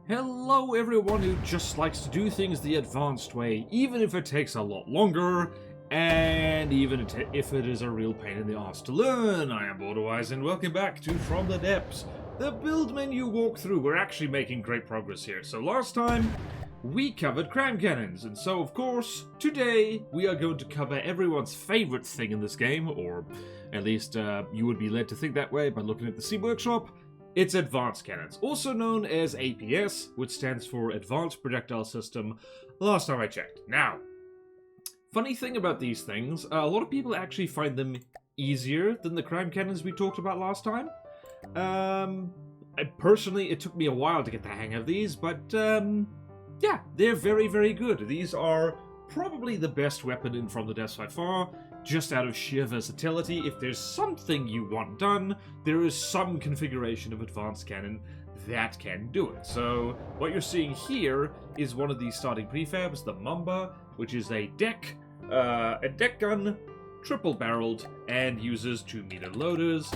Hello everyone who just likes to do things the advanced way, even if it takes a lot longer, and even if it is a real pain in the arse to learn. I am BorderWise and welcome back to From the Depths, the build menu walkthrough. We're actually making great progress here. So last time, we covered cram cannons, and so of course, today we are going to cover everyone's favorite thing in this game, or at least you would be led to think that way by looking at the Steam Workshop. It's Advanced Cannons, also known as APS, which stands for Advanced Projectile System, last time I checked. Now, funny thing about these things, a lot of people actually find them easier than the cram cannons we talked about last time. Personally, it took me a while to get the hang of these, but yeah, they're very, very good. These are probably the best weapon in From the Depths by far, just out of sheer versatility. If there's something you want done, there is some configuration of advanced cannon that can do it. So what you're seeing here is one of these starting prefabs, the Mamba, which is a deck gun, triple-barreled, and uses 2-meter loaders.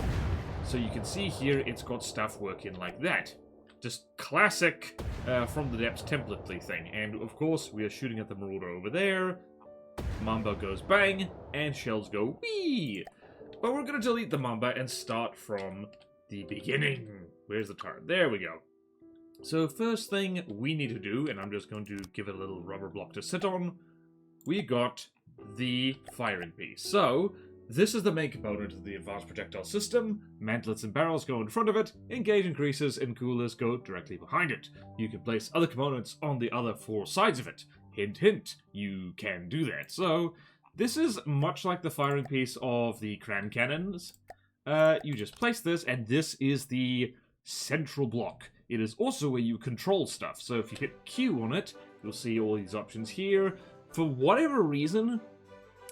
So you can see here it's got stuff working like that. Just classic From the Depths template-y thing. And of course, we are shooting at the Marauder over there. Mamba goes bang, and shells go whee! But we're going to delete the Mamba and start from the beginning. Where's the turret? There we go. So first thing we need to do, and I'm just going to give it a little rubber block to sit on, we got the firing piece. So this is the main component of the Advanced Projectile System. Mantlets and barrels go in front of it, engage increases, and coolers go directly behind it. You can place other components on the other 4 sides of it. Hint, hint, you can do that. So, this is much like the firing piece of the cram cannons. You just place this, and this is the central block. It is also where you control stuff. So if you hit Q on it, you'll see all these options here. For whatever reason,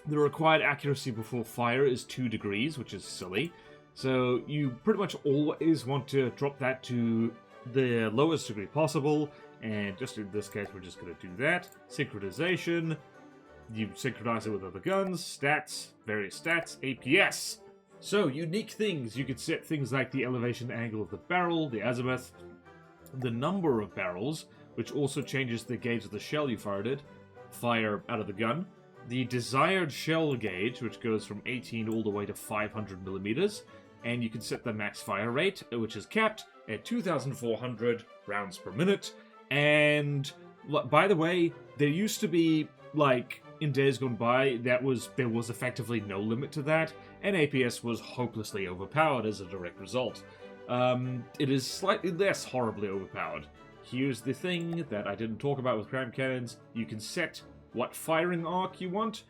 the required accuracy before fire is 2 degrees, which is silly. So you pretty much always want to drop that to the lowest degree possible. And just in this case, we're just going to do that. Synchronization. You synchronize it with other guns. Stats. Various stats. APS. So, unique things. You could set things like the elevation angle of the barrel, the azimuth, the number of barrels, which also changes the gauge of the shell you fire out of the gun. The desired shell gauge, which goes from 18 all the way to 500 millimeters. And you can set the max fire rate, which is capped at 2,400 rounds per minute. And by the way, there used to be, like, in days gone by, there was effectively no limit to that, and APS was hopelessly overpowered as a direct result. It is slightly less horribly overpowered. Here's the thing that I didn't talk about with cram cannons. You can set what firing arc you want.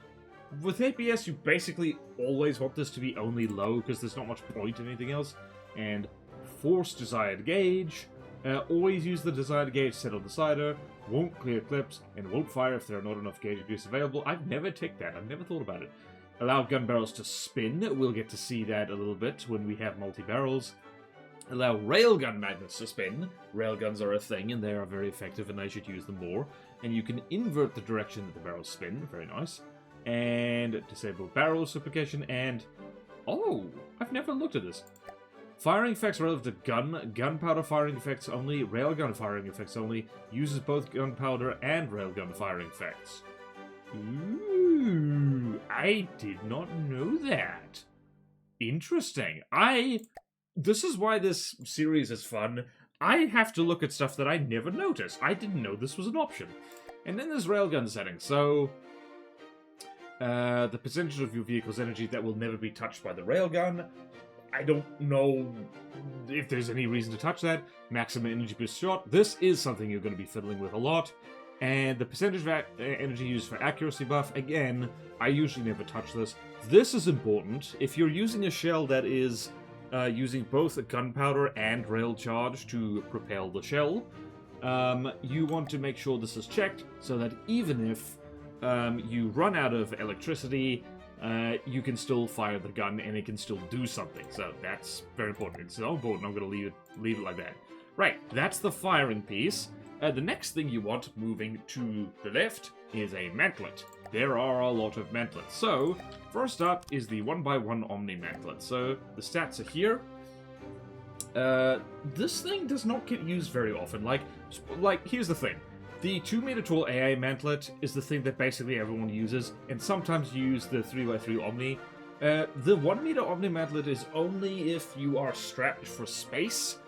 With APS, you basically always want this to be only low, because there's not much point in anything else. And force desired gauge. Always use the desired gauge set on the sider, won't clear clips, and won't fire if there are not enough gauge abuse available. I've never ticked that, I've never thought about it. Allow gun barrels to spin, we'll get to see that a little bit when we have multi-barrels. Allow railgun magnets to spin. Railguns are a thing, and they are very effective, and I should use them more. And you can invert the direction that the barrels spin, very nice. And disable barrel reciprocation, and... oh, I've never looked at this. Firing effects relative to gunpowder firing effects only, railgun firing effects only, uses both gunpowder and railgun firing effects. Ooh, I did not know that. Interesting. This is why this series is fun. I have to look at stuff that I never noticed. I didn't know this was an option. And then there's railgun settings, so... the percentage of your vehicle's energy that will never be touched by the railgun. I don't know if there's any reason to touch that. Maximum energy per shot. This is something you're going to be fiddling with a lot. And the percentage of energy used for accuracy buff. Again, I usually never touch this. This is important. If you're using a shell that is using both a gunpowder and rail charge to propel the shell, you want to make sure this is checked so that even if you run out of electricity, you can still fire the gun and it can still do something. So that's very important. It's so important, I'm going to leave it like that. Right, that's the firing piece. The next thing you want, moving to the left, is a mantlet. There are a lot of mantlets. So, first up is the 1x1 Omni mantlet. So, the stats are here. This thing does not get used very often. Like, here's the thing. The 2 meter tall AA mantlet is the thing that basically everyone uses, and sometimes you use the 3x3 Omni. The 1 meter Omni mantlet is only if you are strapped for space,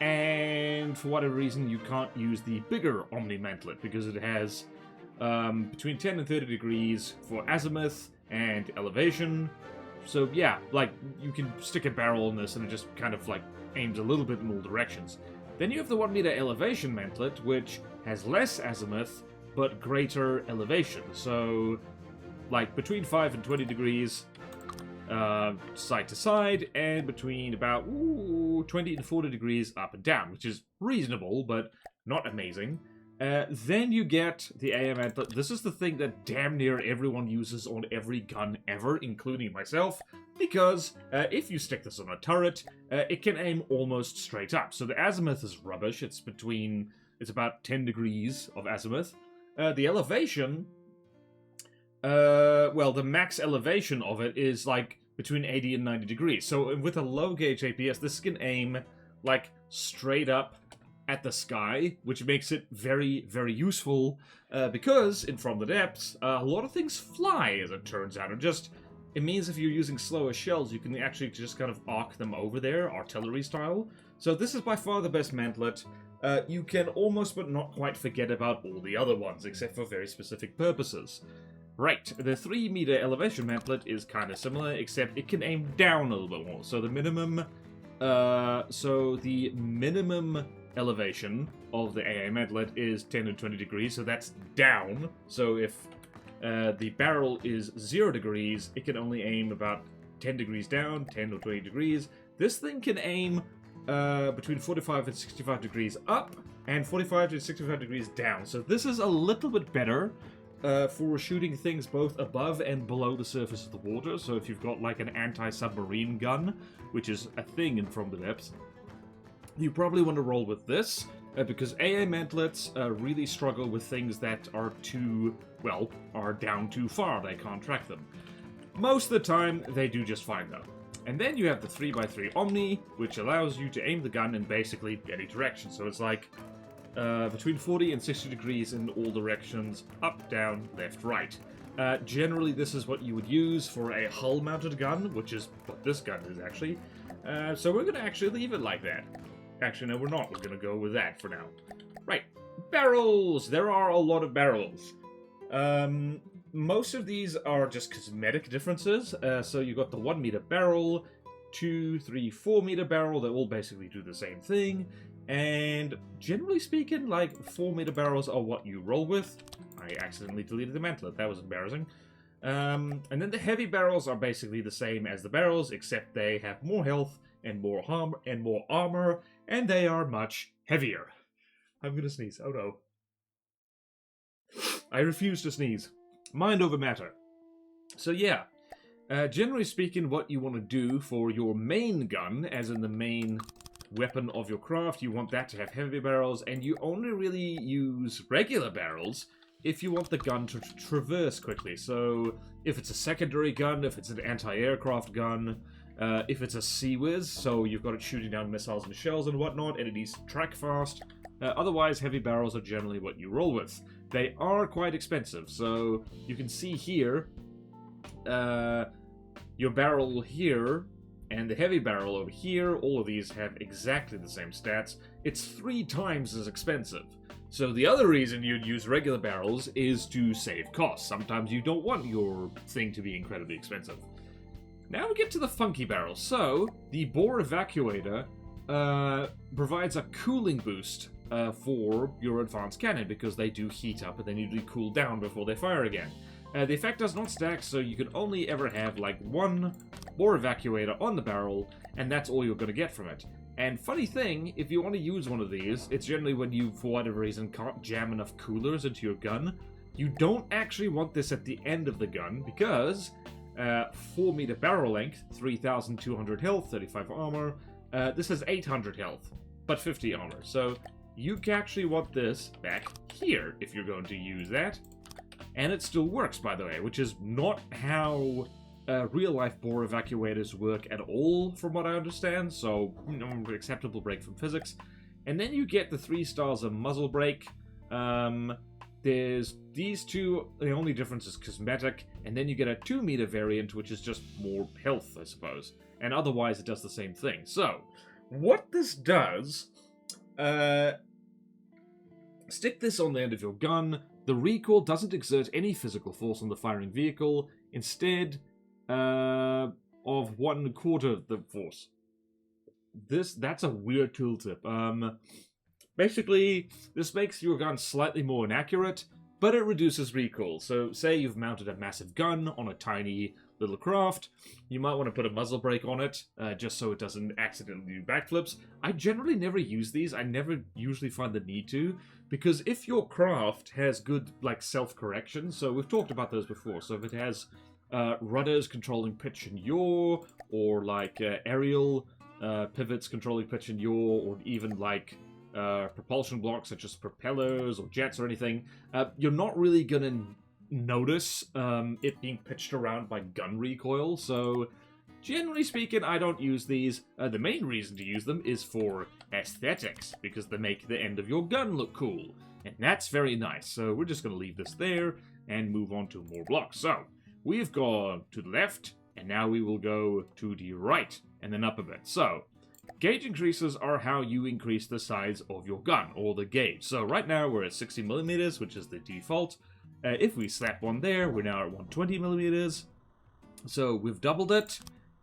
and for whatever reason you can't use the bigger Omni mantlet because it has between 10 and 30 degrees for azimuth and elevation. So yeah, like, you can stick a barrel on this and it just kind of like aims a little bit in all directions. Then you have the 1 meter elevation mantlet, which has less azimuth but greater elevation. So like between 5 and 20 degrees side to side, and between about 20 and 40 degrees up and down, which is reasonable but not amazing. Then you get the AM mantlet. This is the thing that damn near everyone uses on every gun ever, including myself, because if you stick this on a turret, it can aim almost straight up. So the azimuth is rubbish. It's about 10 degrees of azimuth. The elevation, well, the max elevation of it is like between 80 and 90 degrees. So with a low gauge APS, this can aim like straight up at the sky, which makes it very, very useful, because in From the Depths, a lot of things fly, as it turns out. It means if you're using slower shells, you can actually just kind of arc them over there, artillery style. So this is by far the best mantlet. You can almost but not quite forget about all the other ones, except for very specific purposes. Right, the 3 meter elevation mantlet is kind of similar, except it can aim down a little bit more. So the minimum elevation of the AA mantlet is 10 and 20 degrees, so that's down. So if the barrel is 0 degrees, it can only aim about 10 degrees down, 10 or 20 degrees. This thing can aim between 45 and 65 degrees up, and 45 to 65 degrees down. So this is a little bit better for shooting things both above and below the surface of the water. So if you've got like an anti-submarine gun, which is a thing in From the Depths, you probably want to roll with this, because AA mantlets really struggle with things that are down too far. They can't track them. Most of the time, they do just fine though. And then you have the 3x3 Omni, which allows you to aim the gun in basically any direction. So it's like between 40 and 60 degrees in all directions, up, down, left, right. Generally, this is what you would use for a hull-mounted gun, which is what this gun is actually. So we're going to actually leave it like that. Actually, no, we're not. We're going to go with that for now. Right. Barrels! There are a lot of barrels. Most of these are just cosmetic differences. So you've got the 1 meter barrel, 2, 3, 4 meter barrel. They all basically do the same thing. And generally speaking, like, 4 meter barrels are what you roll with. I accidentally deleted the mantlet. That was embarrassing. And then the heavy barrels are basically the same as the barrels, except they have more health and more armor, and they are much heavier. I'm gonna sneeze. Oh no. I refuse to sneeze. Mind over matter. So yeah, generally speaking, what you want to do for your main gun, as in the main weapon of your craft, you want that to have heavy barrels, and you only really use regular barrels if you want the gun to traverse quickly. So if it's a secondary gun, if it's an anti-aircraft gun, if it's a sea-whiz, so you've got it shooting down missiles and shells and whatnot, and it needs to track fast. Otherwise, heavy barrels are generally what you roll with. They are quite expensive, so you can see here, your barrel here, and the heavy barrel over here, all of these have exactly the same stats. It's 3 times as expensive. So the other reason you'd use regular barrels is to save costs. Sometimes you don't want your thing to be incredibly expensive. Now we get to the funky barrels. So, the bore evacuator provides a cooling boost for your advanced cannon, because they do heat up and they need to cool down before they fire again. The effect does not stack, so you can only ever have like 1 bore evacuator on the barrel, and that's all you're going to get from it. And funny thing, if you want to use one of these, it's generally when you, for whatever reason, can't jam enough coolers into your gun. You don't actually want this at the end of the gun, because 4 meter barrel length, 3,200 health, 35 armor. This has 800 health, but 50 armor. So you actually want this back here if you're going to use that. And it still works, by the way, which is not how real-life bore evacuators work at all, from what I understand, so acceptable break from physics. And then you get the 3 stars of muzzle brake. There's these two, the only difference is cosmetic, and then you get a 2-meter variant, which is just more health, I suppose. And otherwise, it does the same thing. So, what this does, stick this on the end of your gun. The recoil doesn't exert any physical force on the firing vehicle, instead of 1/4 the force. That's a weird tooltip. Basically, this makes your gun slightly more inaccurate, but it reduces recoil. So, say you've mounted a massive gun on a tiny little craft, you might want to put a muzzle brake on it, just so it doesn't accidentally do backflips. I generally never use these. I never usually find the need to, because if your craft has good, like, self-correction, so we've talked about those before, so if it has rudders controlling pitch and yaw, or, like, aerial pivots controlling pitch and yaw, or even, like, propulsion blocks such as propellers or jets or anything, you're not really gonna notice it being pitched around by gun recoil, so generally speaking, I don't use these. The main reason to use them is for aesthetics, because they make the end of your gun look cool, and that's very nice. So we're just gonna leave this there and move on to more blocks. So we've gone to the left, and now we will go to the right, and then up a bit. So gauge increases are how you increase the size of your gun, or the gauge. So right now we're at 60mm, which is the default. If we slap one there, we're now at 120mm. So we've doubled it,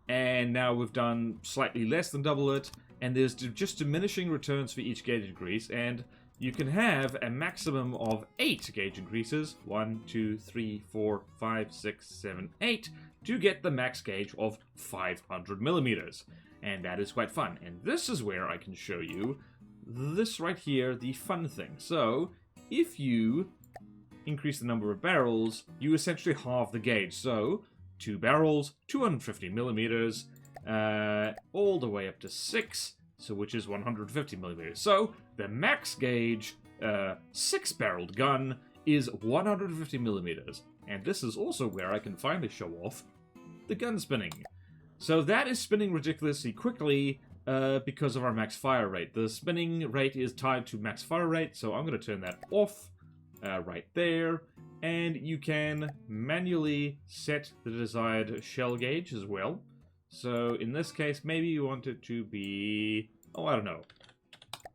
and now we've done slightly less than double it, and there's just diminishing returns for each gauge increase, and you can have a maximum of 8 gauge increases, 1, 2, 3, 4, 5, 6, 7, 8, to get the max gauge of 500mm. And that is quite fun. And this is where I can show you this right here, the fun thing. So, if you increase the number of barrels, you essentially halve the gauge. So, 2 barrels, 250mm, all the way up to 6, so which is 150mm. So, the max gauge 6-barreled gun is 150mm. And this is also where I can finally show off the gun spinning. So that is spinning ridiculously quickly because of our max fire rate. The spinning rate is tied to max fire rate, so I'm going to turn that off right there. And you can manually set the desired shell gauge as well. So in this case, maybe you want it to be, oh, I don't know,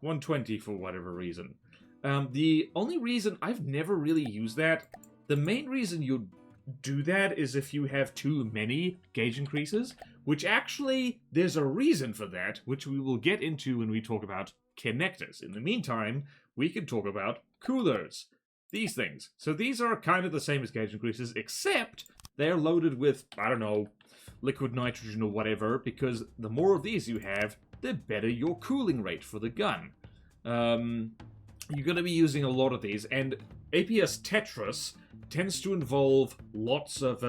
120 for whatever reason. The only reason I've never really used that, the main reason you'd do that is if you have too many gauge increases, which actually, there's a reason for that, which we will get into when we talk about connectors. In the meantime, we can talk about coolers. These things. So these are kind of the same as gauge increases, except they're loaded with, I don't know, liquid nitrogen or whatever, because the more of these you have, the better your cooling rate for the gun. You're going to be using a lot of these, and APS Tetris tends to involve lots of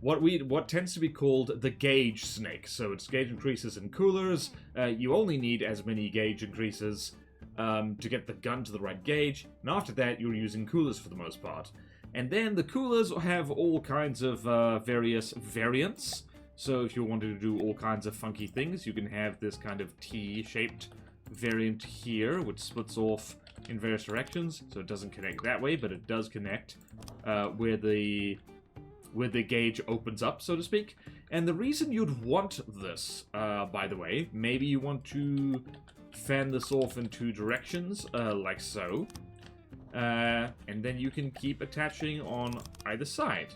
what tends to be called the gauge snake. So it's gauge increases and coolers. You only need as many gauge increases to get the gun to the right gauge, and after that you're using coolers for the most part. And then the coolers have all kinds of various variants. So if you wanted to do all kinds of funky things, you can have this kind of T-shaped variant here, which splits off in various directions, so it doesn't connect that way, but it does connect where the gauge opens up, so to speak. And the reason you'd want this, by the way, maybe you want to fan this off in 2 directions, like so, and then you can keep attaching on either side.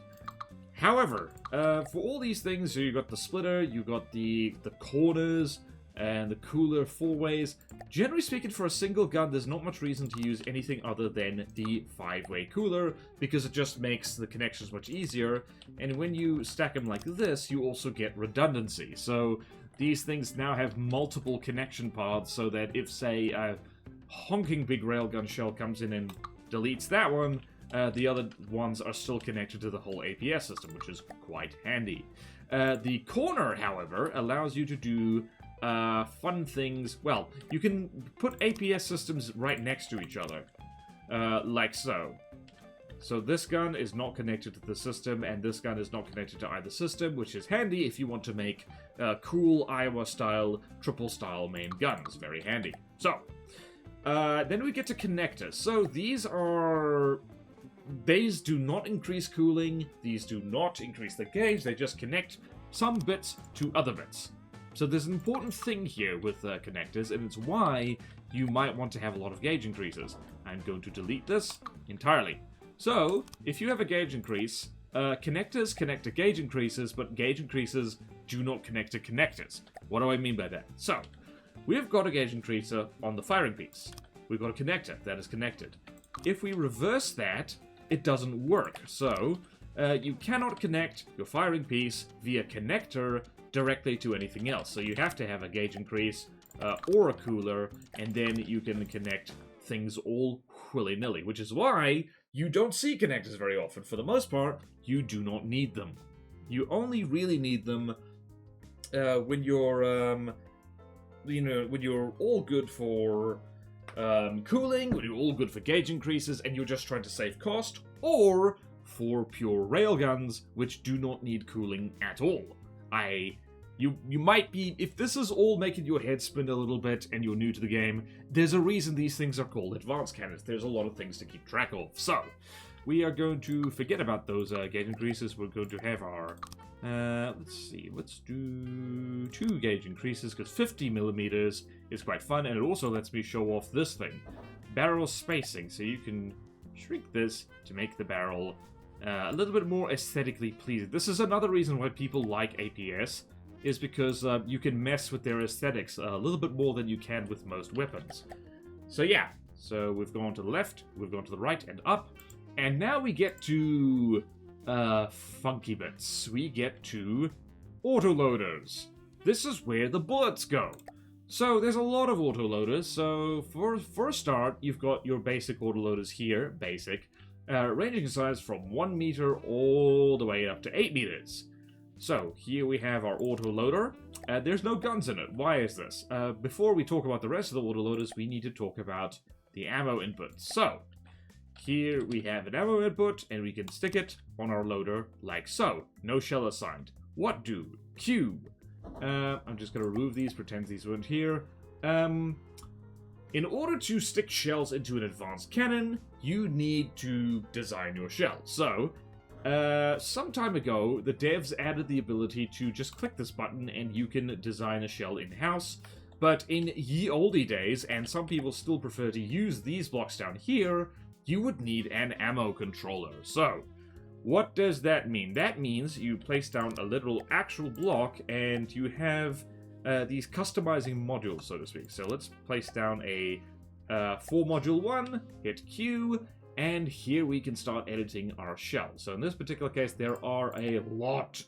However, for all these things, so you got the splitter, you got the corners, and the cooler 4 ways. Generally speaking, for a single gun, there's not much reason to use anything other than the 5-way cooler, because it just makes the connections much easier, and when you stack them like this, you also get redundancy. So these things now have multiple connection paths, so that if, say, a honking big railgun shell comes in and deletes that one, the other ones are still connected to the whole APS system, which is quite handy. The corner, however, allows you to do fun things. Well, you can put APS systems right next to each other, like so. So this gun is not connected to the system, and this gun is not connected to either system, which is handy if you want to make cool Iowa-style, triple-style main guns. Very handy. So, then we get to connectors. So these do not increase cooling, these do not increase the gauge, they just connect some bits to other bits. So there's an important thing here with connectors, and it's why you might want to have a lot of gauge increases. I'm going to delete this entirely. So, if you have a gauge increase, connectors connect to gauge increases, but gauge increases do not connect to connectors. What do I mean by that? So, we've got a gauge increaser on the firing piece. We've got a connector that is connected. If we reverse that, it doesn't work. So, you cannot connect your firing piece via connector directly to anything else. So you have to have a gauge increase or a cooler, and then you can connect things all willy-nilly, which is why you don't see connectors very often. For the most part, you do not need them. You only really need them when you're, when you're all good for cooling, when you're all good for gauge increases, and you're just trying to save cost, or for pure railguns, which do not need cooling at all. You might be, if this is all making your head spin a little bit and you're new to the game, there's a reason these things are called advanced cannons. There's a lot of things to keep track of. So, we are going to forget about those gauge increases. We're going to have our, let's do 2 gauge increases, because 50 millimeters is quite fun, and it also lets me show off this thing, barrel spacing. So you can shrink this to make the barrel a little bit more aesthetically pleasing. This is another reason why people like APS, is because you can mess with their aesthetics a little bit more than you can with most weapons. So yeah, so we've gone to the left, we've gone to the right and up, and now we get to funky bits. We get to autoloaders. This is where the bullets go. So there's a lot of autoloaders. So for a start, you've got your basic autoloaders here, basic, ranging in size from 1 meter all the way up to 8 meters. So, here we have our autoloader. There's no guns in it. Why is this? Before we talk about the rest of the autoloaders, we need to talk about the ammo input. So, here we have an ammo input, and we can stick it on our loader like so. No shell assigned. What do? Q. I'm just going to remove these, pretend these weren't here. In order to stick shells into an advanced cannon, you need to design your shell. So, some time ago, the devs added the ability to just click this button and you can design a shell in-house. But in ye olde days, and some people still prefer to use these blocks down here, you would need an ammo controller. So, what does that mean? That means you place down a literal actual block and you have these customizing modules, so to speak. So let's place down a 4 module 1, hit Q, and here we can start editing our shell. So in this particular case, there are a lot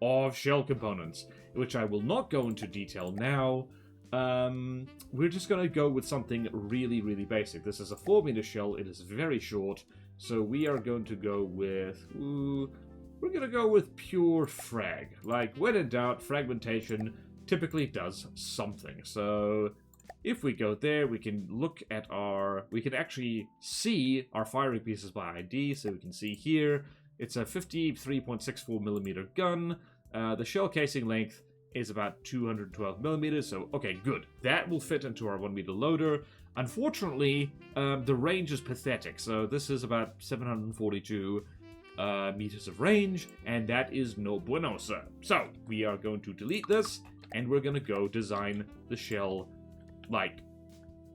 of shell components, which I will not go into detail now. We're just going to go with something really, really basic. This is a 4-meter shell. It is very short. So we are going to go with... we're going to go with pure frag. Like, when in doubt, fragmentation typically does something. So... if we go there, we can look at our... we can actually see our firing pieces by ID. So we can see here, it's a 53.64 millimeter gun. The shell casing length is about 212 millimeters. So, okay, good. That will fit into our 1 meter loader. Unfortunately, the range is pathetic. So this is about 742 meters of range. And that is no bueno, sir. So we are going to delete this. And we're going to go design the shell... like,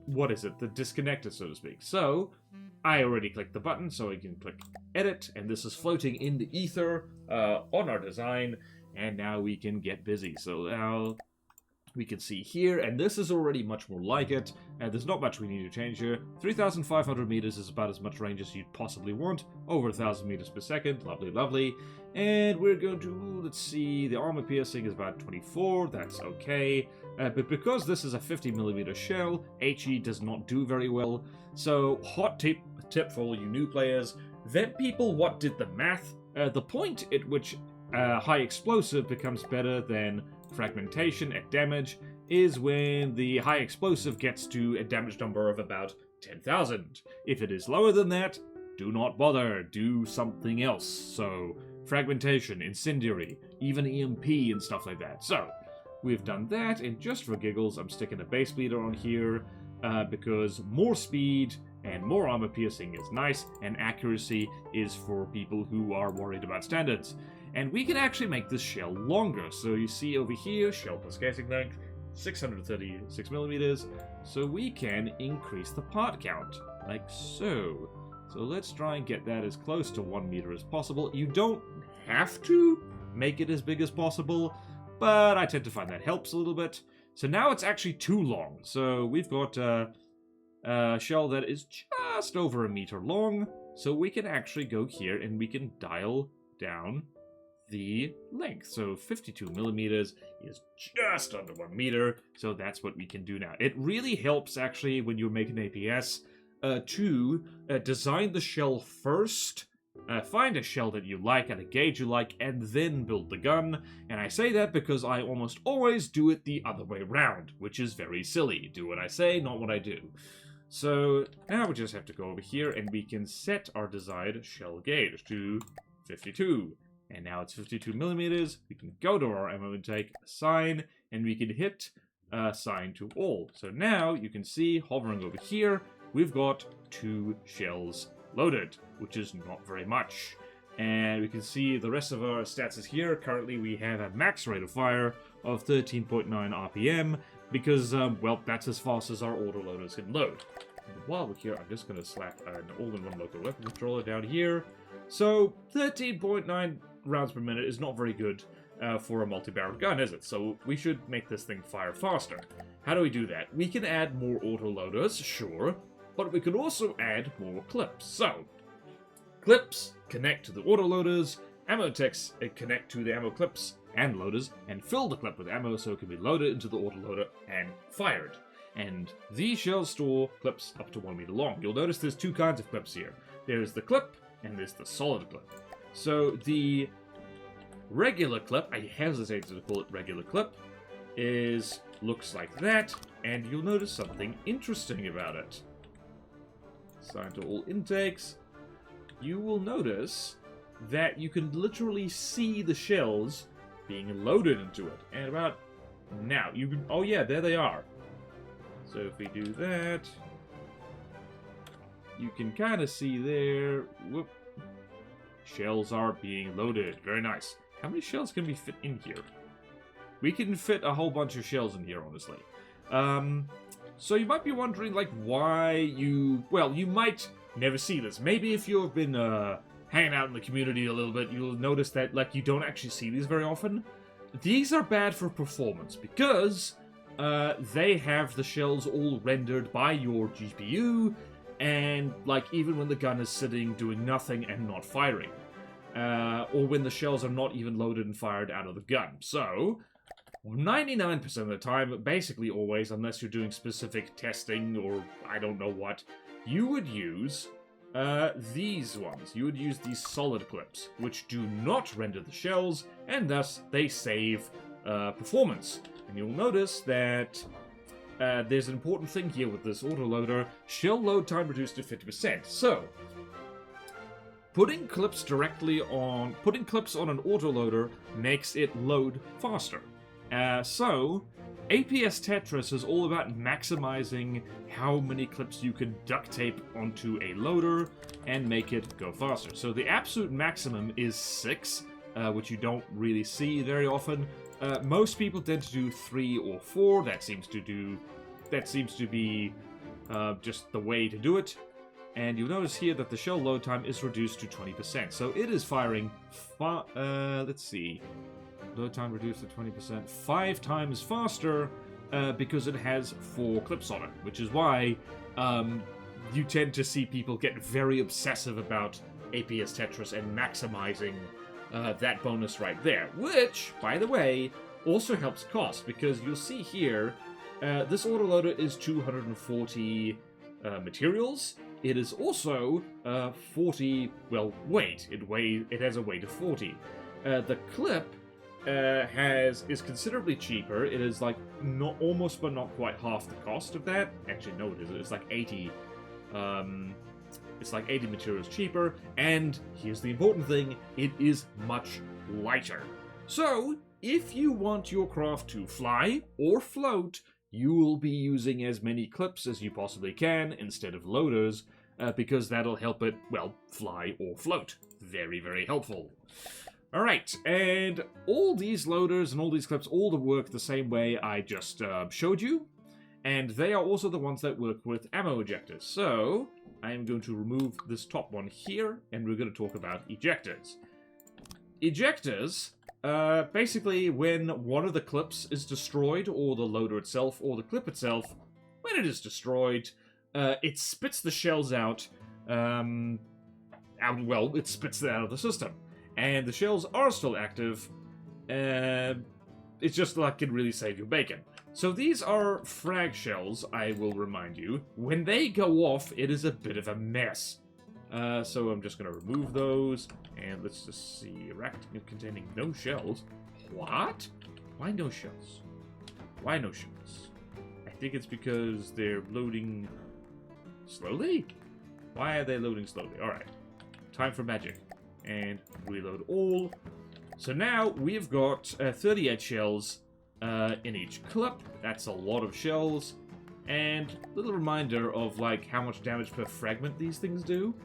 what is it? The disconnector, so to speak. So, I already clicked the button, so I can click edit, and this is floating in the ether on our design, and now we can get busy. So now we can see here, and this is already much more like it, and there's not much we need to change here. 3,500 meters is about as much range as you'd possibly want, over 1,000 meters per second, lovely, lovely. And we're going to, let's see, the armor piercing is about 24, that's okay. But because this is a 50 millimeter shell, HE does not do very well. So, hot tip for all you new players, vet people what did the math. The point at which high explosive becomes better than fragmentation at damage is when the high explosive gets to a damage number of about 10,000. If it is lower than that, do not bother, do something else. So, fragmentation, incendiary, even EMP and stuff like that. So, we've done that, and just for giggles, I'm sticking a base bleeder on here, because more speed and more armor piercing is nice, and accuracy is for people who are worried about standards. And we can actually make this shell longer. So you see over here, shell plus casing length, 636 millimeters. So we can increase the part count, like so. So let's try and get that as close to 1 meter as possible. You don't have to make it as big as possible, but I tend to find that helps a little bit. So now it's actually too long. So we've got a shell that is just over 1 meter long. So we can actually go here and we can dial down the length. So 52 millimeters is just under 1 meter. So that's what we can do now. It really helps actually when you're making APS to design the shell first. Find a shell that you like and a gauge you like, and then build the gun. And I say that because I almost always do it the other way around, which is very silly. Do what I say, not what I do. So now we just have to go over here and we can set our desired shell gauge to 52. And now it's 52 millimeters. We can go to our ammo intake, assign, and we can hit assign to all. So now you can see, hovering over here, we've got 2 shells loaded, which is not very much. And we can see the rest of our stats is here. Currently we have a max rate of fire of 13.9 RPM, because, well, that's as fast as our autoloaders can load. And while we're here, I'm just going to slap an all-in-one local weapon controller down here. So 13.9 rounds per minute is not very good for a multi-barrel gun, is it? So we should make this thing fire faster. How do we do that? We can add more autoloaders, sure, but we can also add more clips. So, clips connect to the autoloaders, ammo techs connect to the ammo clips and loaders, and fill the clip with ammo so it can be loaded into the autoloader and fired. And these shells store clips up to 1 meter long. You'll notice there's 2 kinds of clips here. There's the clip, and there's the solid clip. So the regular clip, I hesitate to call it regular clip, looks like that, and you'll notice something interesting about it. Assign to all intakes. You will notice that you can literally see the shells being loaded into it. And about now, you can, oh yeah, there they are. So if we do that, you can kind of see there, whoop, shells are being loaded. Very nice. How many shells can we fit in here? We can fit a whole bunch of shells in here, honestly. So you might be wondering, like, why you might never see this. Maybe if you've been hanging out in the community a little bit, you'll notice that, like, you don't actually see these very often. These are bad for performance because they have the shells all rendered by your GPU, and, like, even when the gun is sitting doing nothing and not firing. Or when the shells are not even loaded and fired out of the gun. So 99% of the time, basically always, unless you're doing specific testing or I don't know what, you would use these ones. You would use these solid clips, which do not render the shells, and thus they save performance. And you'll notice that there's an important thing here with this autoloader. Shell load time reduced to 50%. So, putting clips on an autoloader makes it load faster. So, APS Tetris is all about maximizing how many clips you can duct tape onto a loader and make it go faster. So the absolute maximum is 6, which you don't really see very often. Most people tend to do 3 or 4. That seems to be just the way to do it. And you'll notice here that the shell load time is reduced to 20%. So it is firing, let's see, load time reduced to 20%, 5 times faster because it has 4 clips on it, which is why you tend to see people get very obsessive about APS Tetris and maximizing that bonus right there, which, by the way, also helps cost, because you'll see here, this autoloader is 240 materials. It is also 40, well, weight. It has a weight of 40. The clip is considerably cheaper. It is like almost but not quite half the cost of that. Actually, no, it isn't. It's like 80. It's like 80 materials cheaper, and here's the important thing, it is much lighter. So, if you want your craft to fly or float, you will be using as many clips as you possibly can instead of loaders, because that'll help it, well, fly or float. Very, very helpful. Alright, and all these loaders and all these clips all work the same way I just showed you, and they are also the ones that work with ammo ejectors. So, I am going to remove this top one here, and we're going to talk about ejectors. Ejectors, basically when one of the clips is destroyed, or the loader itself, or the clip itself, when it is destroyed, it spits the shells out, it spits it out of the system. And the shells are still active, it's just like it really save your bacon. So these are frag shells, I will remind you. When they go off, it is a bit of a mess. So I'm just going to remove those, and let's just see, rack containing no shells. What? Why no shells? Why no shells? I think it's because they're loading slowly? Why are they loading slowly? Alright, time for magic. And reload all. So now we've got 38 shells in each clip. That's a lot of shells. And a little reminder of like how much damage per fragment these things do.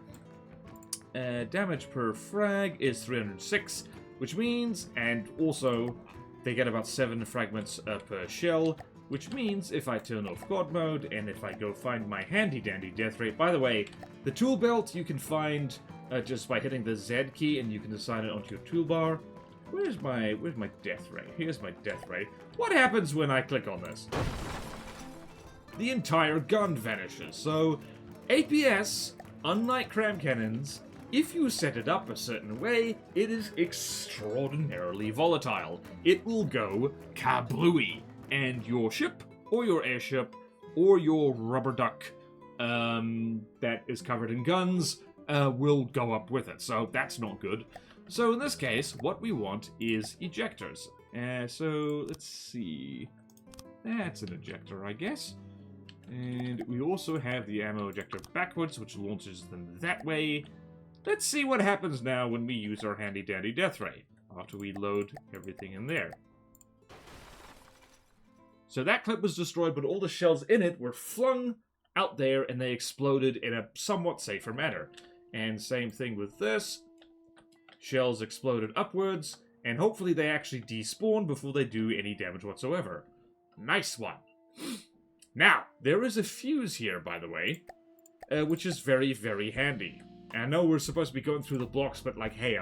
Damage per frag is 306, which means, and also they get about 7 fragments per shell, which means if I turn off God mode and if I go find my handy dandy death rate, by the way, the tool belt you can find just by hitting the Z key, and you can assign it onto your toolbar. Where's my death rate? Here's my death rate. What happens when I click on this? The entire gun vanishes. So, APS, unlike cram cannons, if you set it up a certain way, it is extraordinarily volatile. It will go kablooey, and your ship, or your airship, or your rubber duck that is covered in guns will go up with it, so that's not good. So in this case, what we want is ejectors. So let's see. That's an ejector, I guess. And we also have the ammo ejector backwards, which launches them that way. Let's see what happens now when we use our handy dandy death ray, after we load everything in there. So that clip was destroyed, but all the shells in it were flung out there, and they exploded in a somewhat safer manner. And same thing with this. Shells exploded upwards, and hopefully they actually despawn before they do any damage whatsoever. Nice one. Now, there is a fuse here, by the way, which is very, very handy. And I know we're supposed to be going through the blocks, but like, hey,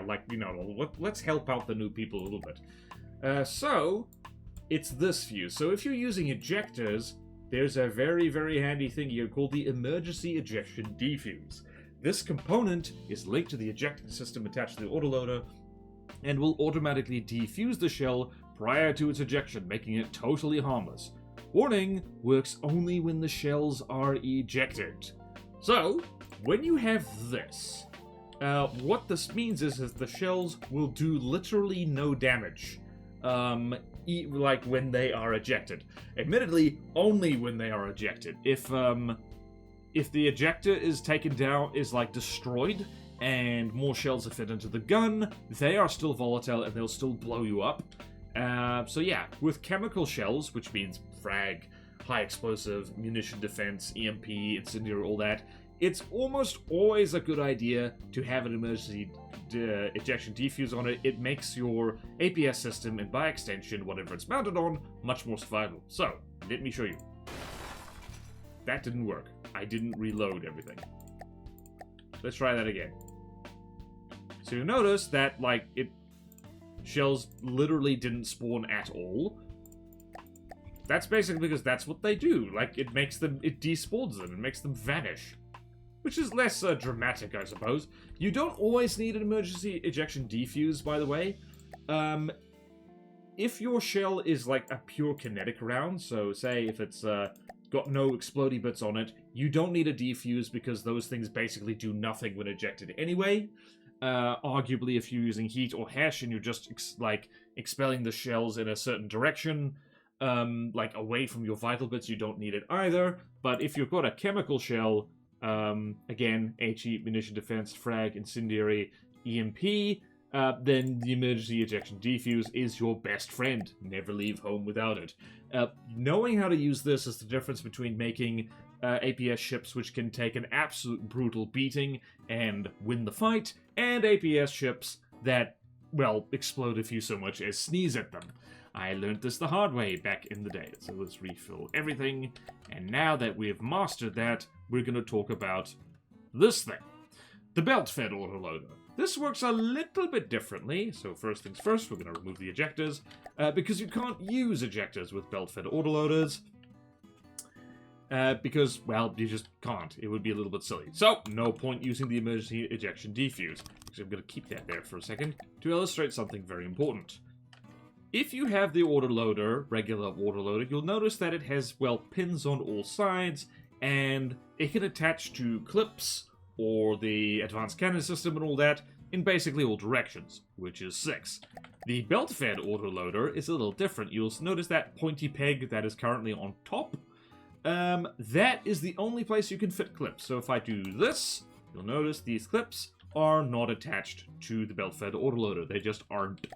let's help out the new people a little bit. So, it's this fuse. So if you're using ejectors, there's a very, very handy thing here called the emergency ejection defuse. This component is linked to the ejecting system attached to the autoloader and will automatically defuse the shell prior to its ejection, making it totally harmless. Warning, works only when the shells are ejected. So, when you have this, what this means is that the shells will do literally no damage, like when they are ejected. Admittedly, only when they are ejected. If the ejector is taken down, is like destroyed, and more shells are fed into the gun, they are still volatile and they'll still blow you up. So yeah, with chemical shells, which means frag, high explosive, munition defense, EMP, incendiary, all that, it's almost always a good idea to have an emergency ejection defuse on it. It makes your APS system, and by extension, whatever it's mounted on, much more survivable. So, let me show you. That didn't work. I didn't reload everything. Let's try that again. So you notice that, shells literally didn't spawn at all. That's basically because that's what they do. It despawns them, it makes them vanish. Which is less dramatic, I suppose. You don't always need an emergency ejection defuse, by the way. If your shell is a pure kinetic round, so say if it's got no explodey bits on it, you don't need a defuse because those things basically do nothing when ejected anyway. Arguably, if you're using heat or hash and you're just expelling the shells in a certain direction, away from your vital bits, you don't need it either. But if you've got a chemical shell, Again, HE, munition defense, frag, incendiary, EMP, then the emergency ejection defuse is your best friend. Never leave home without it. Knowing how to use this is the difference between making APS ships which can take an absolute brutal beating and win the fight, and APS ships that, well, explode if you so much as sneeze at them. I learned this the hard way back in the day. So let's refill everything, and now that we have mastered that, we're going to talk about this thing. The belt-fed autoloader. This works a little bit differently, so first things first, we're going to remove the ejectors, because you can't use ejectors with belt-fed autoloaders, because, well, you just can't. It would be a little bit silly. So, no point using the emergency ejection defuse. So I'm going to keep that there for a second to illustrate something very important. If you have the autoloader, regular autoloader, you'll notice that it has, well, pins on all sides, and it can attach to clips, or the advanced cannon system and all that, in basically all directions, which is 6. The belt-fed autoloader is a little different. You'll notice that pointy peg that is currently on top. That is the only place you can fit clips. So if I do this, you'll notice these clips are not attached to the belt-fed autoloader. They just aren't.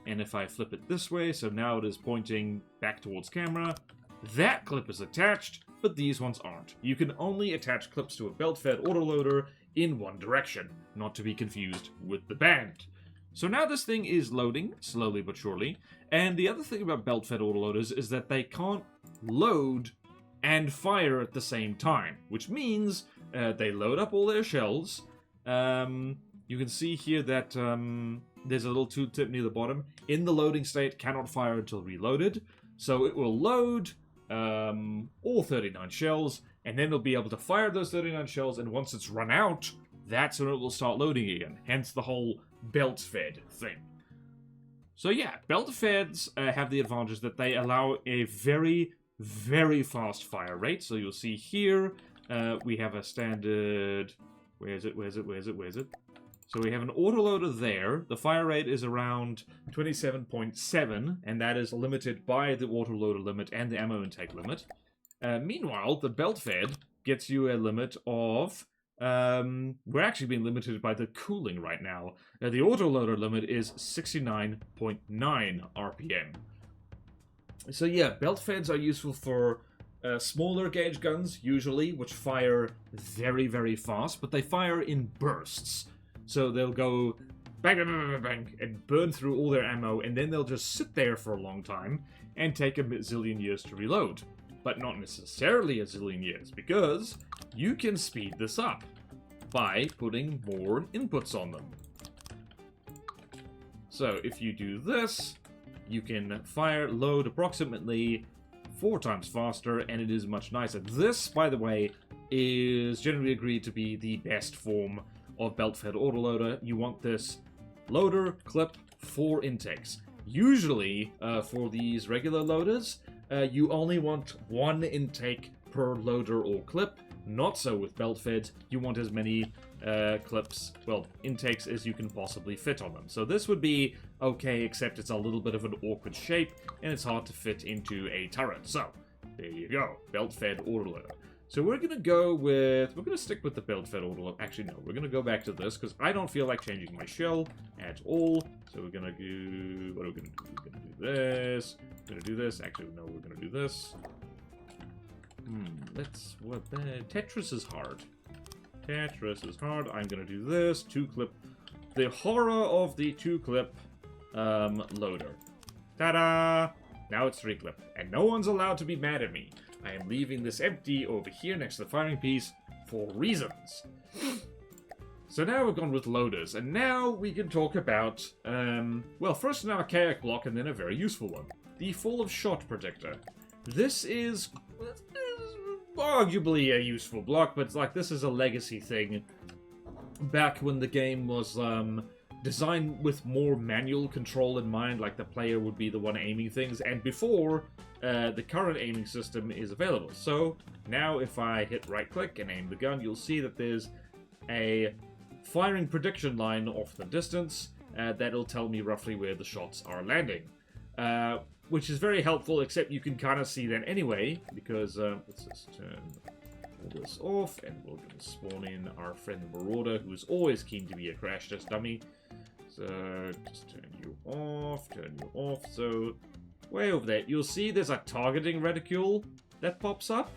And if I flip it this way, so now it is pointing back towards camera, that clip is attached, but these ones aren't. You can only attach clips to a belt-fed autoloader in one direction, not to be confused with the band. So now this thing is loading, slowly but surely, and the other thing about belt-fed autoloaders is that they can't load and fire at the same time, which means they load up all their shells. You can see here that there's a little tooltip near the bottom. In the loading state, cannot fire until reloaded, so it will load all 39 shells, and then it'll be able to fire those 39 shells, and once it's run out, that's when it will start loading again. Hence the whole belt-fed thing. So yeah, belt-feds have the advantage that they allow a very, very fast fire rate. So you'll see here, we have a standard... Where is it? So we have an autoloader there. The fire rate is around 27.7, and that is limited by the autoloader limit and the ammo intake limit. Meanwhile, the belt-fed gets you a limit of... we're actually being limited by the cooling right now. The autoloader limit is 69.9 RPM. So yeah, belt-feds are useful for smaller gauge guns, usually, which fire very, very fast, but they fire in bursts. So they'll go bang, bang, bang, bang, bang, and burn through all their ammo, and then they'll just sit there for a long time and take a zillion years to reload. But not necessarily a zillion years, because you can speed this up by putting more inputs on them. So if you do this, you can load approximately 4 times faster, and it is much nicer. This, by the way, is generally agreed to be the best form of belt-fed autoloader. You want this loader, clip, 4 intakes. Usually, for these regular loaders, you only want 1 intake per loader or clip. Not so with belt-feds. You want as many intakes as you can possibly fit on them. So this would be okay, except it's a little bit of an awkward shape, and it's hard to fit into a turret. So, there you go, belt-fed autoloader. So we're going to stick with the belt-fed autoloader. Actually, no, we're going to go back to this, because I don't feel like changing my shell at all. So we're going to do, what are we going to do? We're going to do this, we're going to do this. Actually, no, we're going to do this. Tetris is hard. Tetris is hard. I'm going to do this, 2-clip. The horror of the 2-clip loader. Ta-da! Now it's 3-clip, and no one's allowed to be mad at me. I am leaving this empty over here next to the firing piece for reasons. So now we've gone with loaders, and now we can talk about, first an archaic block and then a very useful one. The Fall of Shot Predictor. This is arguably a useful block, but it's like this is a legacy thing. Back when the game was designed with more manual control in mind, like the player would be the one aiming things, and before the current aiming system is available. So now if I hit right click and aim the gun, you'll see that there's a firing prediction line off the distance that'll tell me roughly where the shots are landing. Which is very helpful, except you can kind of see that anyway, because let's just turn pull this off, and we're going to spawn in our friend the Marauder, who is always keen to be a crash test dummy. So, just turn you off, So, way over there, you'll see there's a targeting reticule that pops up.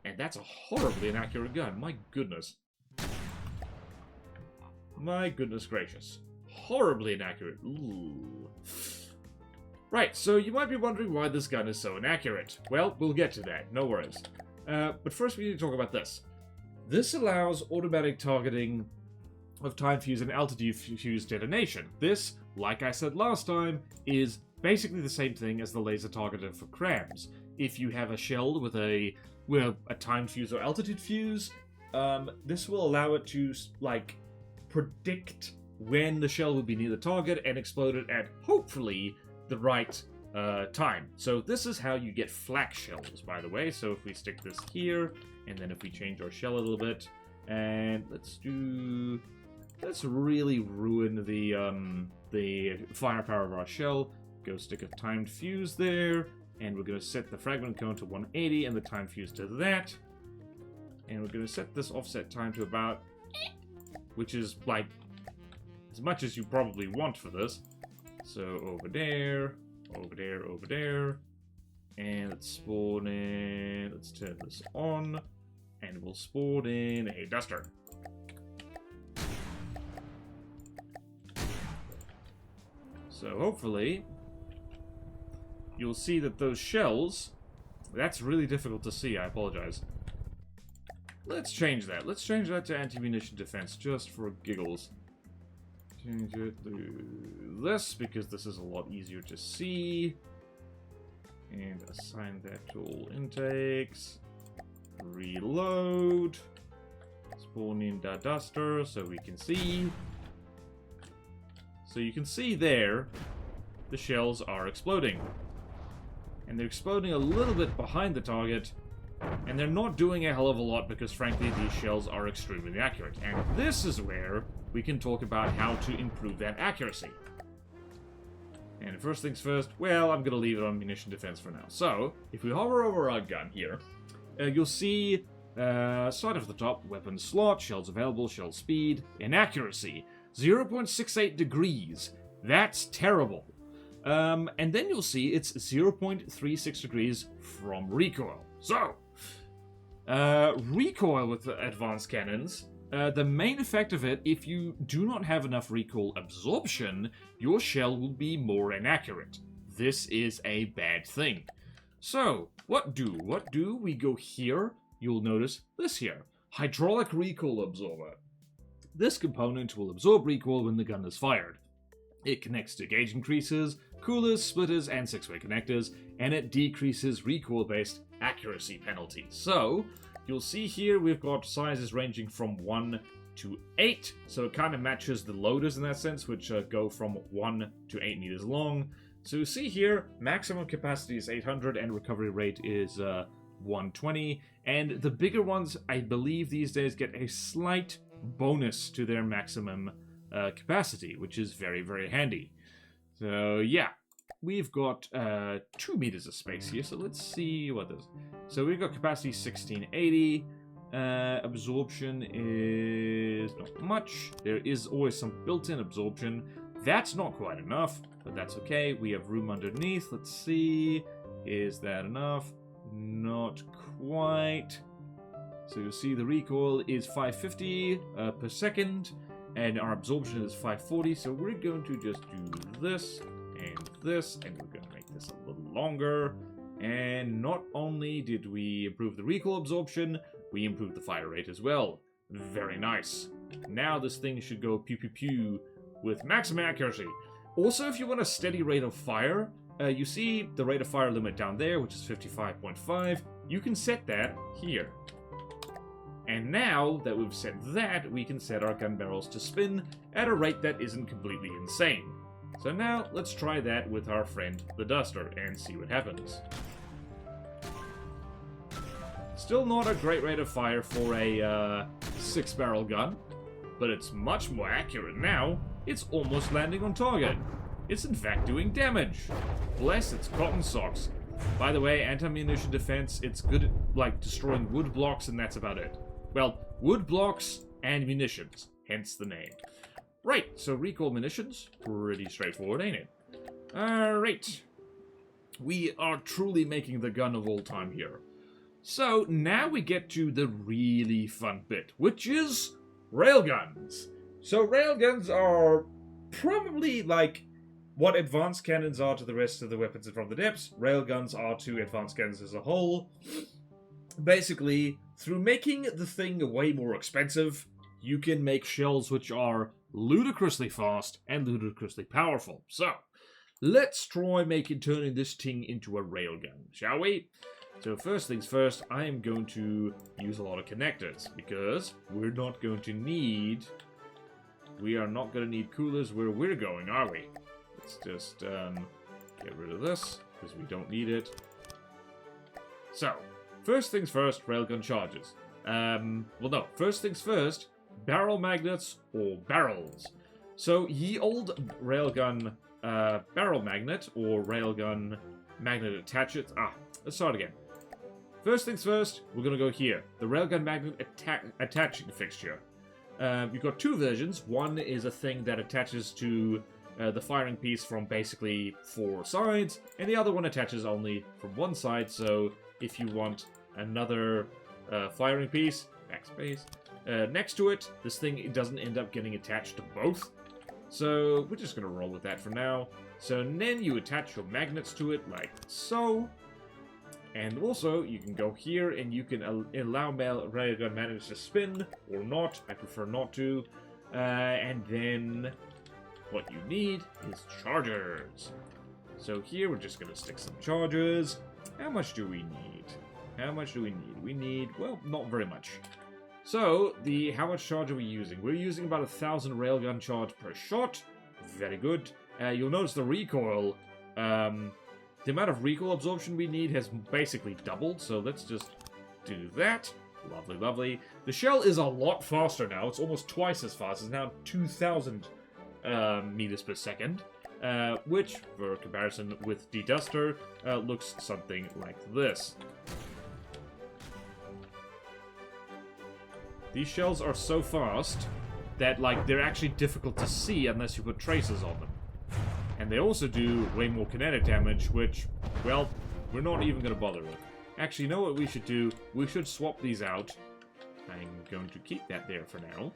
And that's a horribly inaccurate gun, my goodness. My goodness gracious. Horribly inaccurate. Ooh. Right, so you might be wondering why this gun is so inaccurate. Well, we'll get to that, no worries. But first we need to talk about this. This allows automatic targeting of time fuse and altitude fuse detonation. This, like I said last time, is basically the same thing as the laser targeter for crams. If you have a shell with a time fuse or altitude fuse, this will allow it to, like, predict when the shell will be near the target and explode it at, hopefully, the right time. So this is how you get flak shells, by the way. So if we stick this here, and then if we change our shell a little bit, and let's really ruin the firepower of our shell. Go stick a timed fuse there, and we're going to set the fragment cone to 180 and the time fuse to that. And we're going to set this offset time to about, which is like as much as you probably want for this. So over there, and let's spawn in, let's turn this on, and we'll spawn in a duster. So hopefully, you'll see that those shells, that's really difficult to see, I apologize. Let's change that. Let's change that to anti-munition defense, just for giggles. Change it to this, because this is a lot easier to see. And assign that to all intakes. Reload. Spawn in the duster, so we can see. So you can see there, the shells are exploding. And they're exploding a little bit behind the target, and they're not doing a hell of a lot because, frankly, these shells are extremely accurate. And this is where we can talk about how to improve that accuracy. And first things first, well, I'm going to leave it on munition defense for now. So, if we hover over our gun here, you'll see, start at the top, weapon slot, shells available, shell speed, inaccuracy, 0.68 degrees. That's terrible. And then you'll see it's 0.36 degrees from recoil. So, recoil with the advanced cannons, the main effect of it, if you do not have enough recoil absorption, your shell will be more inaccurate. This is a bad thing. So, what do? We go here, you'll notice this here. Hydraulic recoil absorber. This component will absorb recoil when the gun is fired. It connects to gauge increases, coolers, splitters, and six-way connectors, and it decreases recoil-based accuracy penalties. So, you'll see here we've got sizes ranging from 1 to 8, so it kind of matches the loaders in that sense, which go from 1 to 8 meters long. So you see here, maximum capacity is 800 and recovery rate is 120, and the bigger ones, I believe these days, get a slight bonus to their maximum capacity, which is very, very handy. So yeah, we've got 2 meters of space here, so let's see what this. So we've got capacity 1680, absorption is not much. There is always some built-in absorption. That's not quite enough, but that's okay. We have room underneath. Let's see, is that enough? Not quite. So you'll see the recoil is 550 per second, and our absorption is 540, so we're going to just do this, and we're going to make this a little longer. And not only did we improve the recoil absorption, we improved the fire rate as well. Very nice. Now this thing should go pew pew pew with maximum accuracy. Also, if you want a steady rate of fire, you see the rate of fire limit down there, which is 55.5. You can set that here. And now that we've set that, we can set our gun barrels to spin at a rate that isn't completely insane. So now, let's try that with our friend the Duster and see what happens. Still not a great rate of fire for a 6-barrel gun, but it's much more accurate now. It's almost landing on target. It's in fact doing damage. Bless its cotton socks. By the way, anti-munition defense, it's good at, like, destroying wood blocks, and that's about it. Well, wood blocks and munitions, hence the name. Right, so recall munitions, pretty straightforward, ain't it? Alright. We are truly making the gun of all time here. So, now we get to the really fun bit, which is railguns. So, railguns are probably, like, what advanced cannons are to the rest of the weapons from the depths. Railguns are to advanced cannons as a whole. Basically, through making the thing way more expensive, you can make shells which are ludicrously fast and ludicrously powerful. So, let's try turning this thing into a railgun, shall we? So first things first, I am going to use a lot of connectors, because we are not going to need coolers where we're going, are we? Let's just get rid of this, because we don't need it. So, first things first, railgun charges. First things first, barrel magnets or barrels. So, ye old railgun barrel magnet or railgun magnet attacher. Let's start again. First things first, we're going to go here. The railgun magnet attaching fixture. You've got two versions. One is a thing that attaches to the firing piece from basically 4 sides, and the other one attaches only from one side, so if you want another firing piece, backspace, next to it, this thing doesn't end up getting attached to both. So we're just going to roll with that for now. So then you attach your magnets to it like so. And also, you can go here and you can allow railgun magnets to spin, or not. I prefer not to. And then what you need is chargers. So here we're just going to stick some chargers. How much do we need? How much do we need? We need, well, not very much. So, how much charge are we using? We're using about 1,000 railgun charge per shot. Very good. You'll notice the recoil, the amount of recoil absorption we need has basically doubled, so let's just do that. Lovely, lovely. The shell is a lot faster now. It's almost twice as fast. It's now 2,000 meters per second, which, for comparison with D-Duster, looks something like this. These shells are so fast that, like, they're actually difficult to see unless you put tracers on them. And they also do way more kinetic damage, which, well, we're not even going to bother with. Actually, you know what we should do? We should swap these out. I'm going to keep that there for now.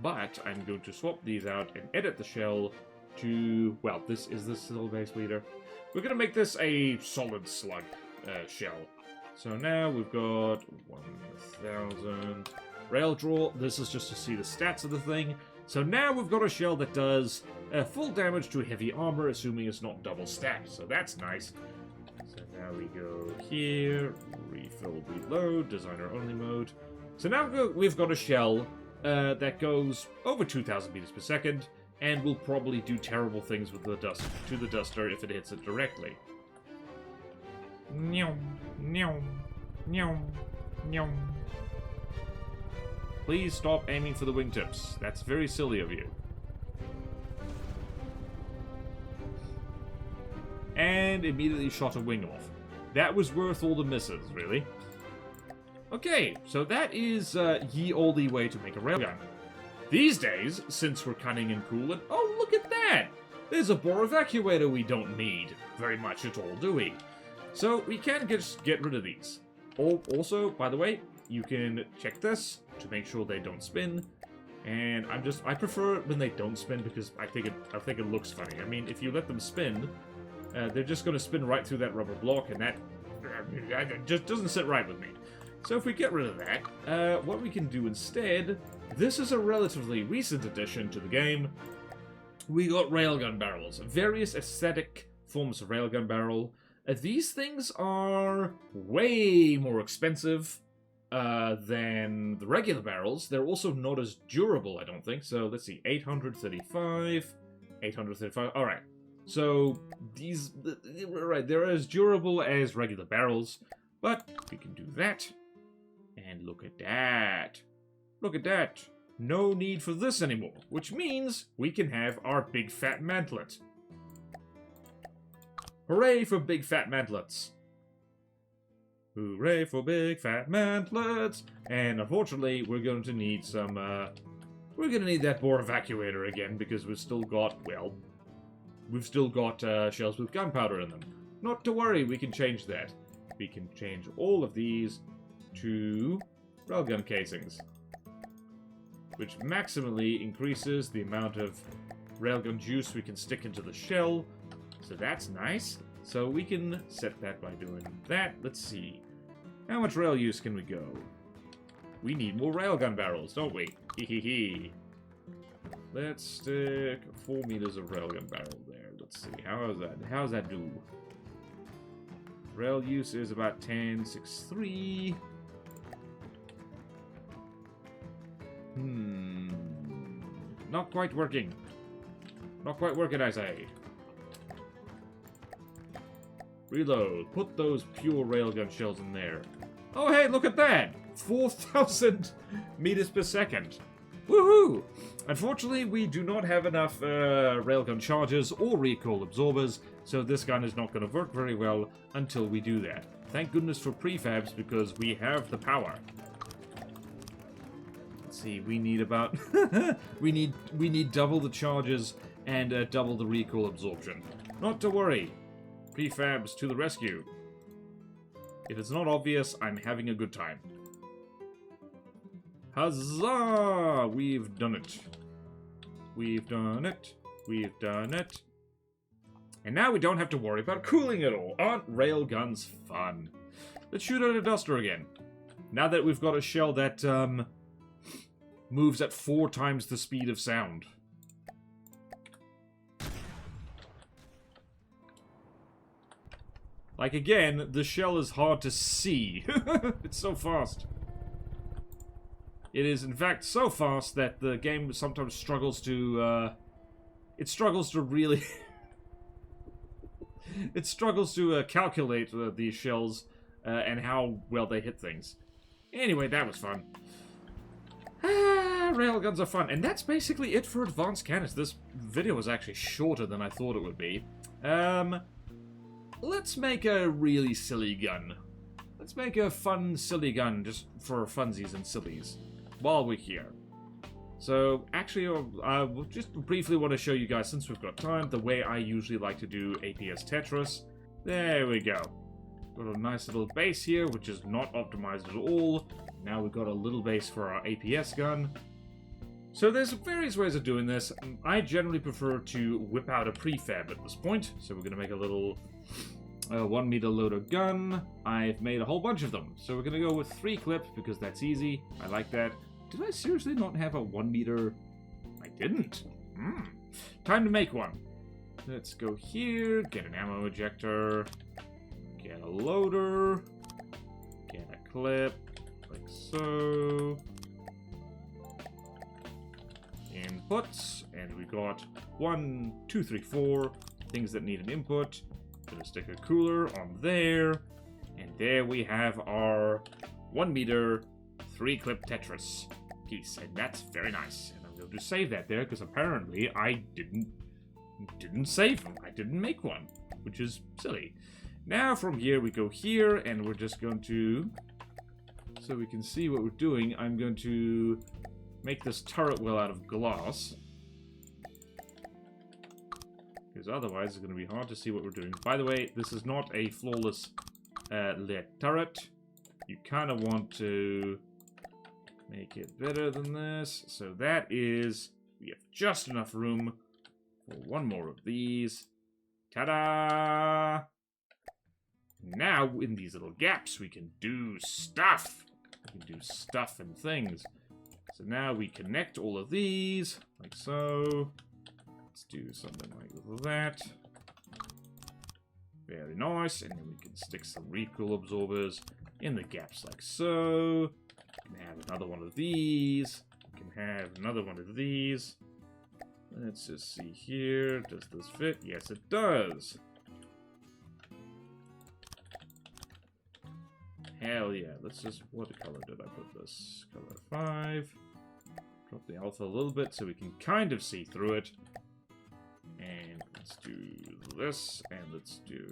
But I'm going to swap these out and edit the shell to, well, this is the still base leader. We're going to make this a solid slug shell. So now we've got 1,000 rail draw. This is just to see the stats of the thing. So now we've got a shell that does full damage to heavy armor, assuming it's not double stacked. So that's nice. So now we go here, refill, reload, designer only mode. So now we've got a shell that goes over 2,000 meters per second, and will probably do terrible things with the duster if it hits it directly. Nyom, nyom, nyom, nyom. Please stop aiming for the wingtips. That's very silly of you. And immediately shot a wing off. That was worth all the misses, really. Okay, so that is ye olde way to make a railgun. These days, since we're cunning and cool, and oh, look at that! There's a bore evacuator we don't need very much at all, do we? So we can just get rid of these. Also, by the way, you can check this to make sure they don't spin. And I prefer when they don't spin because I think it looks funny. I mean, if you let them spin, they're just going to spin right through that rubber block, and that just doesn't sit right with me. So if we get rid of that, what we can do instead, this is a relatively recent addition to the game. We got railgun barrels, various aesthetic forms of railgun barrel. These things are way more expensive than the regular barrels. They're also not as durable, I don't think. So let's see, 835, 835. All right. So these, right, they're as durable as regular barrels, but we can do that. And look at that. Look at that. No need for this anymore, which means we can have our big fat mantlet. Hooray for big fat mantlets. Hooray for big fat mantlets! And unfortunately, we're going to need some, we're going to need that bore evacuator again, because we've still got, well, we've still got shells with gunpowder in them. Not to worry, we can change that. We can change all of these to railgun casings, which maximally increases the amount of railgun juice we can stick into the shell. So that's nice. So we can set that by doing that. Let's see. How much rail use can we go? We need more railgun barrels, don't we? Hehehe. Let's stick 4 meters of railgun barrel there. Let's see. How's that do? Rail use is about 10.63. Not quite working. Not quite working, I say. Reload. Put those pure railgun shells in there. Oh, hey, look at that! 4,000 meters per second. Woohoo! Unfortunately, we do not have enough railgun charges or recoil absorbers, so this gun is not going to work very well until we do that. Thank goodness for prefabs, because we have the power. Let's see, we need about... we need double the charges and double the recoil absorption. Not to worry. Prefabs to the rescue. If it's not obvious, I'm having a good time. Huzzah! We've done it. We've done it. We've done it. And now we don't have to worry about cooling at all. Aren't railguns fun? Let's shoot at a duster again. Now that we've got a shell that moves at 4 times the speed of sound. Like, again, the shell is hard to see. It's so fast. It is, in fact, so fast that the game sometimes struggles to, it struggles to really... it struggles to calculate these shells and how well they hit things. Anyway, that was fun. Railguns are fun. And that's basically it for advanced cannons. This video was actually shorter than I thought it would be. Let's make a really silly gun. Let's make a fun, silly gun just for funsies and sillies while we're here. So, actually, I just briefly want to show you guys, since we've got time, the way I usually like to do APS Tetris. There we go. Got a nice little base here, which is not optimized at all. Now we've got a little base for our APS gun. So there's various ways of doing this. I generally prefer to whip out a prefab at this point. So we're going to make a little 1 meter loader gun. I've made a whole bunch of them. So we're going to go with 3 clip because that's easy. I like that. Did I seriously not have a 1 meter? I didn't. Time to make one. Let's go here, get an ammo ejector, get a loader, get a clip, like so. Inputs, and we got 1, 2, 3, 4 things that need an input. Gonna stick a cooler on there, and there we have our 1 meter 3 clip Tetris piece, and that's very nice. And I'm going to save that there because apparently I didn't save them. I didn't make one, which is silly. Now from here we go here, and we're just going to, so we can see what we're doing, I'm going to make this turret well out of glass, because otherwise it's going to be hard to see what we're doing. By the way, this is not a flawless lit turret. You kind of want to make it better than this. So that is, we have just enough room for 1 more of these. Ta-da! Now, in these little gaps, we can do stuff. We can do stuff and things. So now we connect all of these, like so. Let's do something like that. Very nice. And then we can stick some recoil absorbers in the gaps like so. We can have another one of these. We can have another one of these. Let's just see here. Does this fit? Yes, it does. Hell yeah. Let's just... what color did I put this? Color 5. Drop the alpha a little bit so we can kind of see through it. And let's do this. And let's do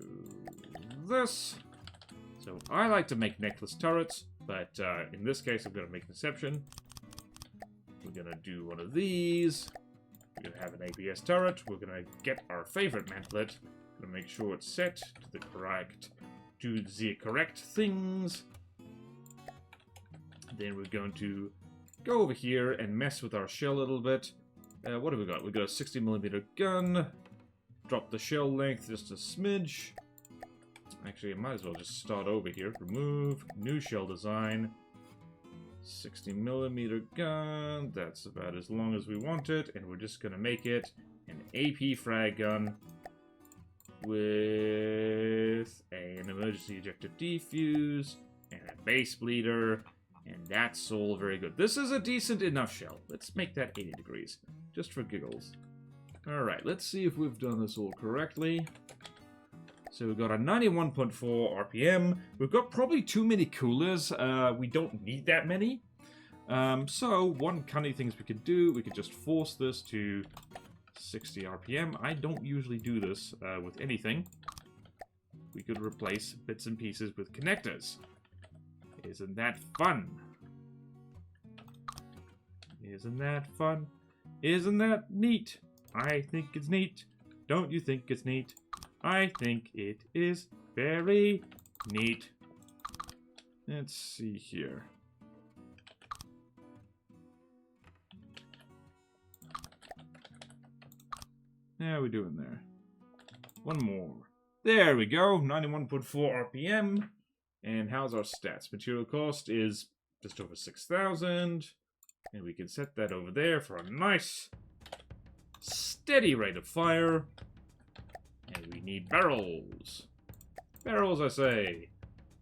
this. So I like to make necklace turrets, but in this case I'm going to make an exception. We're going to do one of these. We're going to have an APS turret. We're going to get our favorite mantlet. Going to make sure it's set to the correct things. Then we're going to go over here and mess with our shell a little bit. What have we got? We've got a 60mm gun. Drop the shell length just a smidge. Actually, I might as well just start over here. Remove, new shell design. 60mm gun. That's about as long as we want it. And we're just going to make it an AP frag gun with an emergency ejector defuse and a base bleeder. And that's all very good. This is a decent enough shell. Let's make that 80 degrees, just for giggles. Alright, let's see if we've done this all correctly. So we've got a 91.4 RPM. We've got probably too many coolers. We don't need that many. So one cunning things we could do, we could just force this to 60 RPM. I don't usually do this with anything. We could replace bits and pieces with connectors. Isn't that fun? Isn't that fun? Isn't that neat? I think it's neat. Don't you think it's neat? I think it is very neat. Let's see here. How are we doing there? One more. There we go. 91.4 RPM. And how's our stats? Material cost is just over 6,000. And we can set that over there for a nice, steady rate of fire. And we need barrels. Barrels, I say.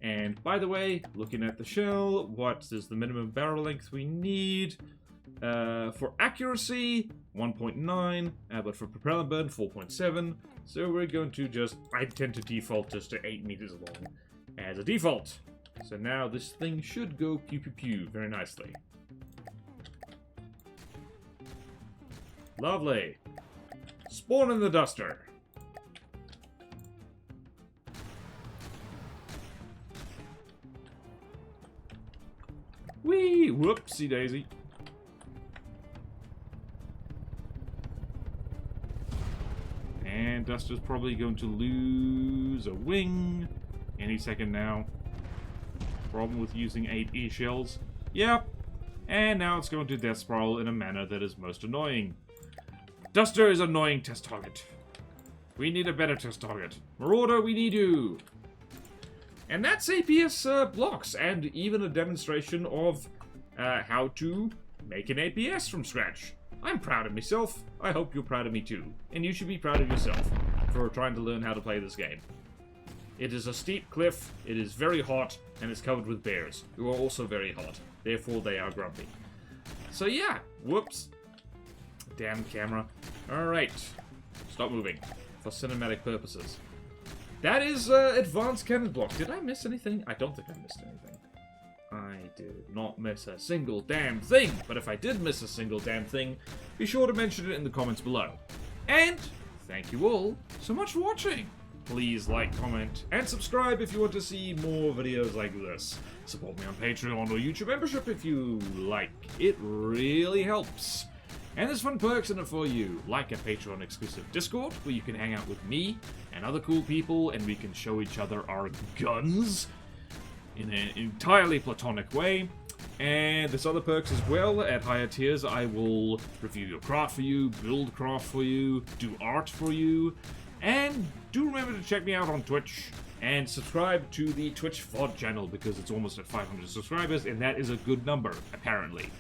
And by the way, looking at the shell, what is the minimum barrel length we need? For accuracy, 1.9, but for propellant burn, 4.7. So we're going to just, I tend to default just to 8 meters long as a default. So now this thing should go pew pew pew very nicely. Lovely. Spawn in the duster. Whee! Whoopsie daisy. And Duster's probably going to lose a wing any second now. Problem with using 8 E-shells. Yep. And now it's going to death spiral in a manner that is most annoying. Duster is an annoying test target. We need a better test target. Marauder, we need you. And that's APS blocks, and even a demonstration of how to make an APS from scratch. I'm proud of myself. I hope you're proud of me too. And you should be proud of yourself for trying to learn how to play this game. It is a steep cliff, it is very hot, and it's covered with bears, who are also very hot. Therefore, they are grumpy. So yeah, whoops. Damn camera. Alright. Stop moving. For cinematic purposes. That is advanced cannon block. Did I miss anything? I don't think I missed anything. I did not miss a single damn thing. But if I did miss a single damn thing, be sure to mention it in the comments below. And thank you all so much for watching. Please like, comment, and subscribe if you want to see more videos like this. Support me on Patreon or YouTube membership if you like. It really helps. And there's fun perks in it for you, like a Patreon exclusive Discord, where you can hang out with me and other cool people, and we can show each other our guns in an entirely platonic way. And there's other perks as well. At higher tiers, I will review your craft for you, build craft for you, do art for you. And do remember to check me out on Twitch and subscribe to the Twitch VOD channel, because it's almost at 500 subscribers, and that is a good number, apparently.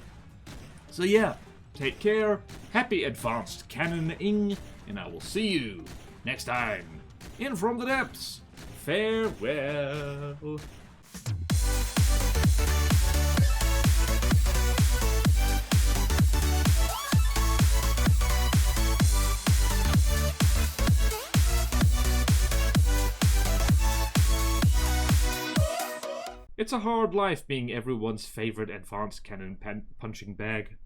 So yeah. Take care, happy advanced cannoning, and I will see you next time in From the Depths. Farewell. It's a hard life being everyone's favorite advanced cannon punching bag.